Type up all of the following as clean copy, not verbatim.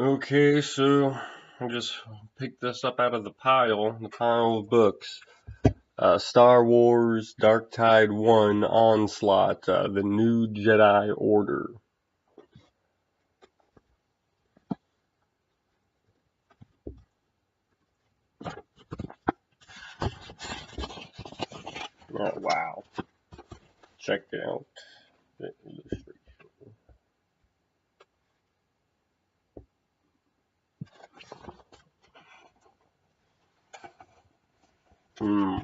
Okay, so I just picked this up out of the pile of books. Star Wars Dark Tide 1 Onslaught, The New Jedi Order. Oh, wow. Check out the illustration. Hmm.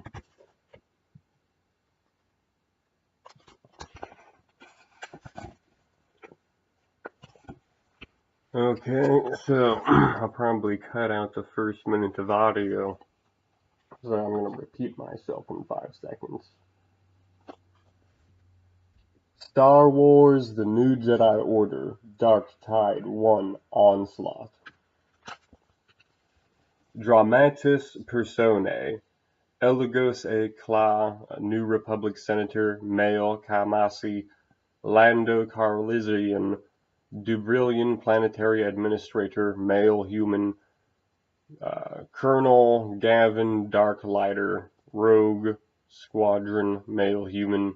Okay, so I'll probably cut out the first minute of audio, so I'm going to repeat myself in 5 seconds. Star Wars The New Jedi Order Dark Tide 1 Onslaught. Dramatis Personae: Eligos A. Kla, New Republic Senator, male, Kamasi, Lando Calrissian, Dubrilian Planetary Administrator, male, human, Colonel Gavin Darklighter, Rogue Squadron, male, human,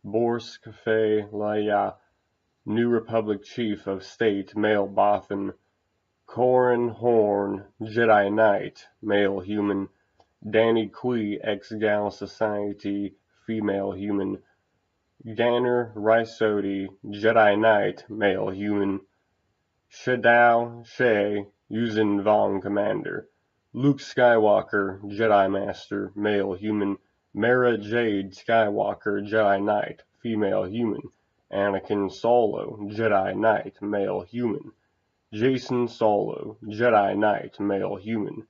Borsk Fe Laya, New Republic Chief of State, male, Bothan, Corran Horn, Jedi Knight, male, human, Danny Kui, ex-Gal Society, female human. Ganner Rhysody, Jedi Knight, male human. Shadao Shay, Yuzin Vong Commander. Luke Skywalker, Jedi Master, male human. Mara Jade Skywalker, Jedi Knight, female human. Anakin Solo, Jedi Knight, male human. Jason Solo, Jedi Knight, male human.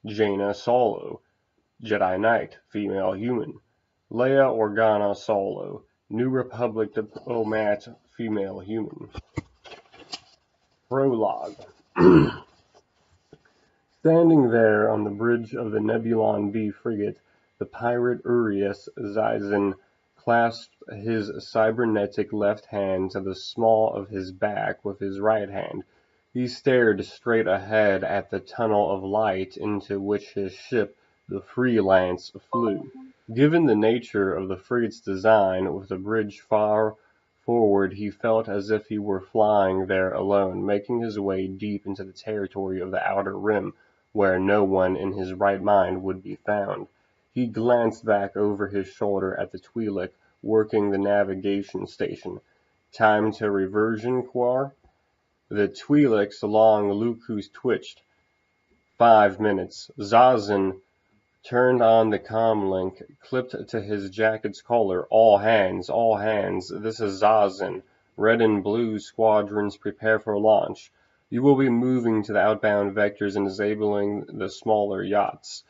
Jaina Solo, Jedi Knight, female human. Leia Organa Solo, New Republic diplomat, female human. Prologue. Standing there on the bridge of the Nebulon B frigate, the pirate Urias Zyzan clasped his cybernetic left hand to the small of his back with his right hand. He stared straight ahead at the tunnel of light into which his ship, the Freelance, flew. Given the nature of the frigate's design, with the bridge far forward, he felt as if he were flying there alone, making his way deep into the territory of the Outer Rim, where no one in his right mind would be found. He glanced back over his shoulder at the Twi'lek working the navigation station. Time to reversion, Quar? The Twi'lek's long lucus twitched. 5 minutes. Zazen turned on the comlink, clipped to his jacket's collar. All hands, all hands. This is Zazen. Red and blue squadrons prepare for launch. You will be moving to the outbound vectors and disabling the smaller yachts.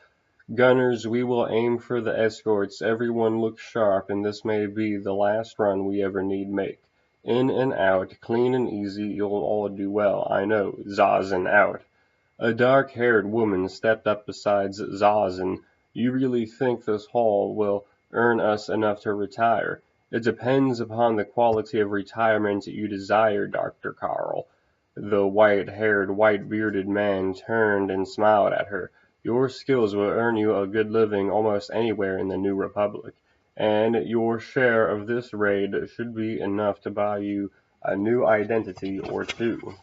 Gunners, we will aim for the escorts. Everyone look sharp, and this may be the last run we ever need make. In and out, clean and easy, you'll all do well, I know. Zazen out. A dark-haired woman stepped up beside Zazen. You really think this haul will earn us enough to retire? It depends upon the quality of retirement you desire, Dr. Carl. The white-haired, white-bearded man turned and smiled at her. Your skills will earn you a good living almost anywhere in the New Republic, and your share of this raid should be enough to buy you a new identity or two.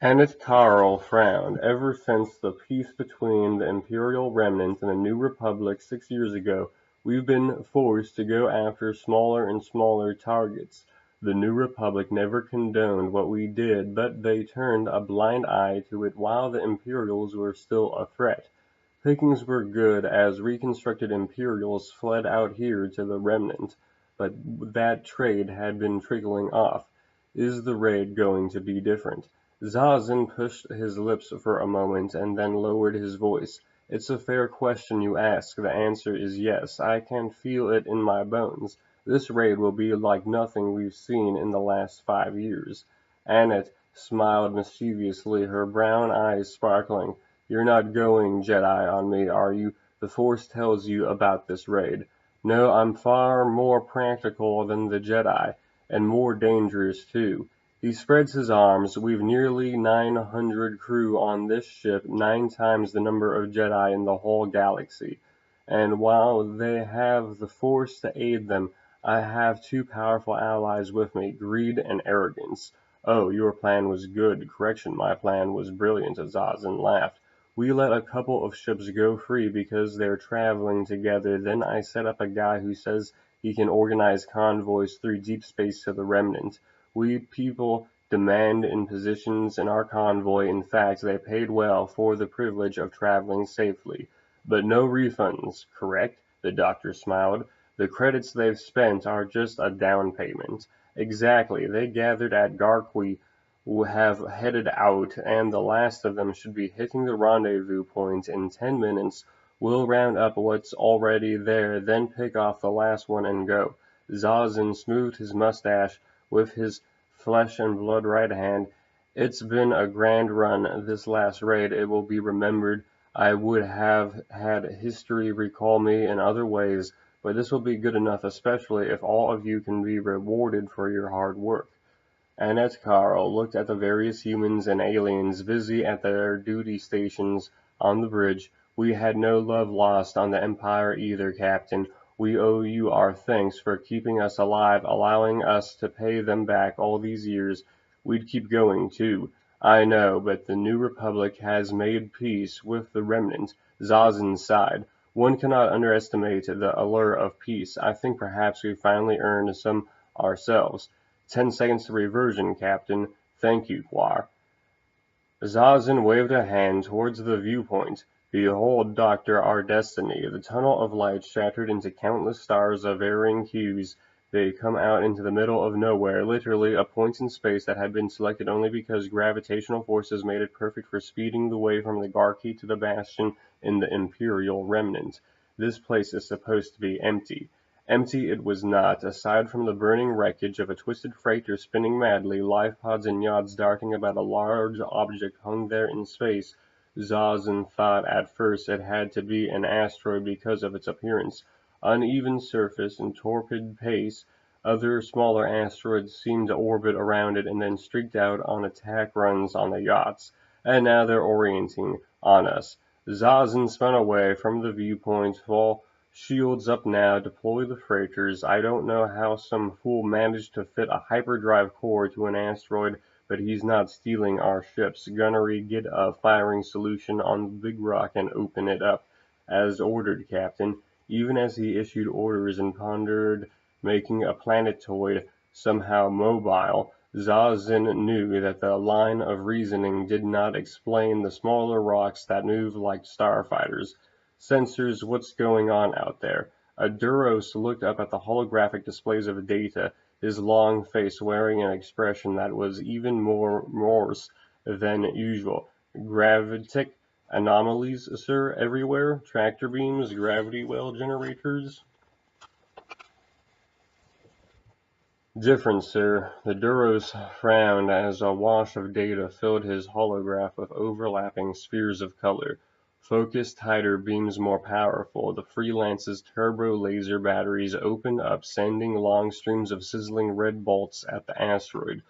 Aneth Carl frowned. Ever since the peace between the Imperial remnant and the New Republic 6 years ago, we've been forced to go after smaller and smaller targets. The New Republic never condoned what we did, but they turned a blind eye to it while the Imperials were still a threat. Pickings were good as reconstructed Imperials fled out here to the remnant, but that trade had been trickling off. Is the raid going to be different? Zazen pushed his lips for a moment and then lowered his voice. It's a fair question you ask. The answer is yes. I can feel it in my bones. This raid will be like nothing we've seen in the last 5 years. Annette smiled mischievously, her brown eyes sparkling. You're not going Jedi on me, are you? The Force tells you about this raid. No, I'm far more practical than the Jedi, and more dangerous too. He spreads his arms. We've nearly 900 crew on this ship, 9 times the number of Jedi in the whole galaxy. And while they have the Force to aid them, I have two powerful allies with me, greed and arrogance. Oh, your plan was good. Correction, my plan was brilliant, Zazen laughed. We let a couple of ships go free because they're traveling together. Then I set up a guy who says he can organize convoys through deep space to the Remnant. We people demand in positions in our convoy. In fact, they paid well for the privilege of traveling safely. But no refunds, correct? The doctor smiled. The credits they've spent are just a down payment. Exactly. They gathered at Garqui, have headed out, and the last of them should be hitting the rendezvous point in 10 minutes. We'll round up what's already there, then pick off the last one and go. Zazen smoothed his mustache with his flesh and blood right hand. It's been a grand run, this last raid. It will be remembered. I would have had history recall me in other ways, but this will be good enough, especially if all of you can be rewarded for your hard work. Annette Carl looked at the various humans and aliens busy at their duty stations on the bridge. We had no love lost on the Empire either, Captain. We owe you our thanks for keeping us alive, allowing us to pay them back all these years. We'd keep going, too. I know, but the New Republic has made peace with the Remnant. Zazen sighed. One cannot underestimate the allure of peace. I think perhaps we finally earned some ourselves. 10 seconds to reversion, Captain. Thank you, Quar. Zazen waved a hand towards the viewpoint. Behold, Doctor, our destiny. The tunnel of light shattered into countless stars of varying hues. They come out into the middle of nowhere, literally a point in space that had been selected only because gravitational forces made it perfect for speeding the way from the Garqui to the bastion in the Imperial Remnant. This place is supposed to be empty. Empty it was not. Aside from the burning wreckage of a twisted freighter spinning madly, life pods and yachts darting about a large object hung there in space. Zazen thought at first it had to be an asteroid because of its appearance. Uneven surface and torpid pace. Other smaller asteroids seemed to orbit around it and then streaked out on attack runs on the yachts. And now they're orienting on us. Zazen spun away from the viewpoint, full shields up now, deploy the freighters. I don't know how some fool managed to fit a hyperdrive core to an asteroid, but he's not stealing our ships. Gunnery, get a firing solution on the big rock and open it up. As ordered, Captain. Even as he issued orders and pondered making a planetoid somehow mobile, Zazen knew that the line of reasoning did not explain the smaller rocks that move like starfighters. Sensors, what's going on out there? A Duros looked up at the holographic displays of data, his long face wearing an expression that was even more morose than usual. Gravitic anomalies, sir, everywhere? Tractor beams, gravity well generators? Different, sir. The Duros frowned as a wash of data filled his holograph with overlapping spheres of color. Focused tighter, beams more powerful. The Freelance's turbo laser batteries opened up, sending long streams of sizzling red bolts at the asteroid.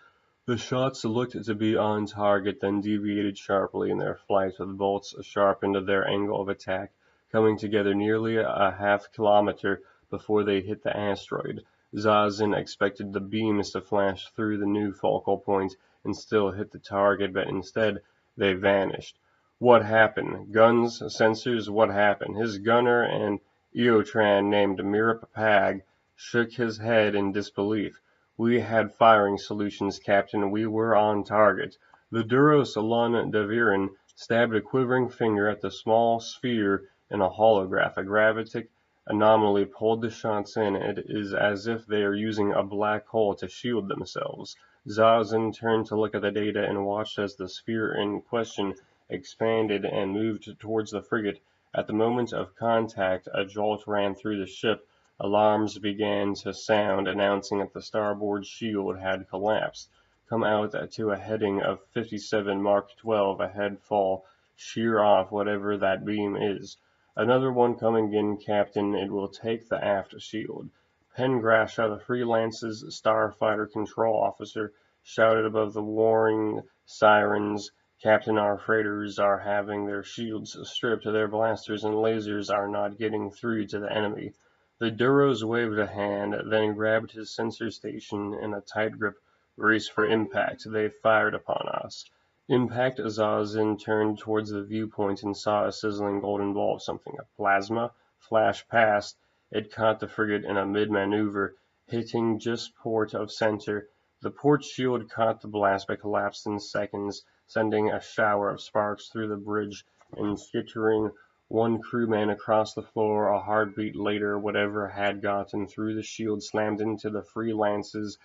The shots looked to be on target, then deviated sharply in their flight, with bolts sharpened their angle of attack, coming together nearly a half-kilometer before they hit the asteroid. Zazen expected the beams to flash through the new focal point and still hit the target, but instead they vanished. What happened? Guns, sensors, what happened? His gunner, an Eotran named Mirip Pag, shook his head in disbelief. We had firing solutions, Captain. We were on target. The Duros Lun Daviran stabbed a quivering finger at the small sphere in a holograph. A gravitic anomaly pulled the shots in. It is as if they are using a black hole to shield themselves. Zazen turned to look at the data and watched as the sphere in question expanded and moved towards the frigate. At the moment of contact, a jolt ran through the ship. Alarms began to sound, announcing that the starboard shield had collapsed. Come out to a heading of 57 Mark 12 ahead fall. Shear off whatever that beam is. Another one coming in, Captain. It will take the aft shield. Pengrasha, the Freelance's starfighter control officer, shouted above the warring sirens. Captain, our freighters are having their shields stripped, their blasters and lasers are not getting through to the enemy. The Duros waved a hand, then grabbed his sensor station in a tight grip, raced for impact. They fired upon us. Impact. Zazin turned towards the viewpoint and saw a sizzling golden ball of something. A plasma flashed past. It caught the frigate in a mid-maneuver, hitting just port of center. The port shield caught the blast but collapsed in seconds, sending a shower of sparks through the bridge and skittering one crewman across the floor. A heartbeat later, whatever had gotten through the shield slammed into the Freelance's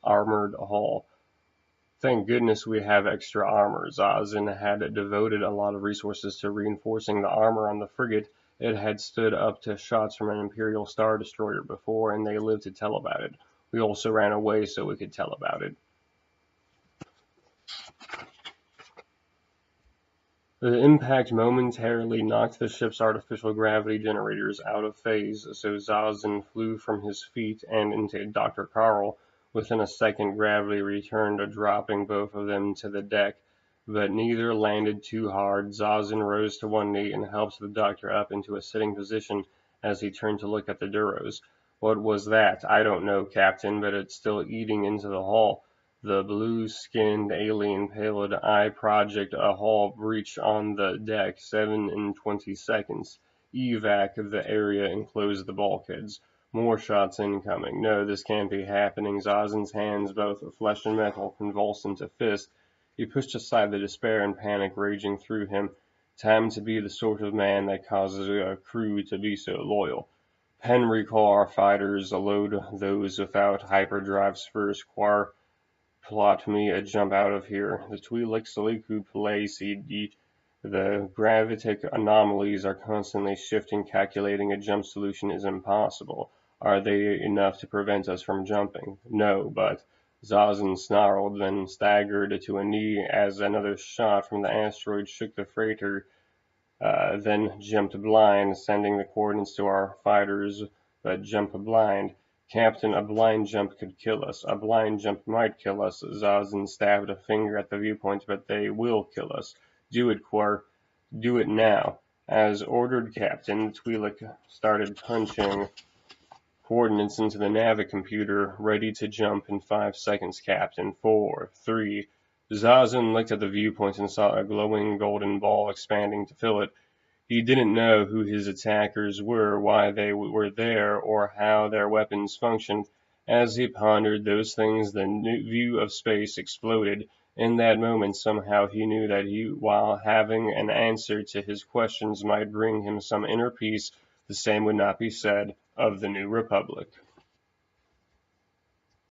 armored hull. Thank goodness we have extra armor. Zazin had devoted a lot of resources to reinforcing the armor on the frigate. It had stood up to shots from an Imperial Star Destroyer before, and they lived to tell about it. We also ran away so we could tell about it. The impact momentarily knocked the ship's artificial gravity generators out of phase, so Zazin flew from his feet and into Dr. Carl. Within a second, gravity returned, dropping both of them to the deck, but neither landed too hard. Zazin rose to one knee and helped the doctor up into a sitting position as he turned to look at the Duros. What was that? I don't know, Captain, but it's still eating into the hull. The blue-skinned alien paled eye project a hull breach on the deck, 7 in 20 seconds. Evac the area and close the bulkheads. More shots incoming. No, this can't be happening. Zazin's hands, both flesh and metal, convulsed into fists. He pushed aside the despair and panic raging through him. Time to be the sort of man that causes a crew to be so loyal. Pen recall our fighters, load those without hyperdrives first. Quar plot me a jump out of here. The Twi'lek Saliku play CD. The gravitic anomalies are constantly shifting. Calculating a jump solution is impossible. Are they enough to prevent us from jumping? No, but Zazin snarled, then staggered to a knee as another shot from the asteroid shook the freighter, then jumped blind, sending the coordinates to our fighters, but jump blind. Captain, a blind jump could kill us. A blind jump might kill us. Zazin stabbed a finger at the viewpoint, but they will kill us. Do it, Quar. Do it now. As ordered, Captain. Twi'lek started punching coordinates into the Navi computer. Ready to jump in 5 seconds, Captain. 4, 3. Zazin looked at the viewpoint and saw a glowing golden ball expanding to fill it. He didn't know who his attackers were, why they were there, or how their weapons functioned. As he pondered those things, the view of space exploded. In that moment, somehow he knew that while having an answer to his questions might bring him some inner peace, the same would not be said of the New Republic.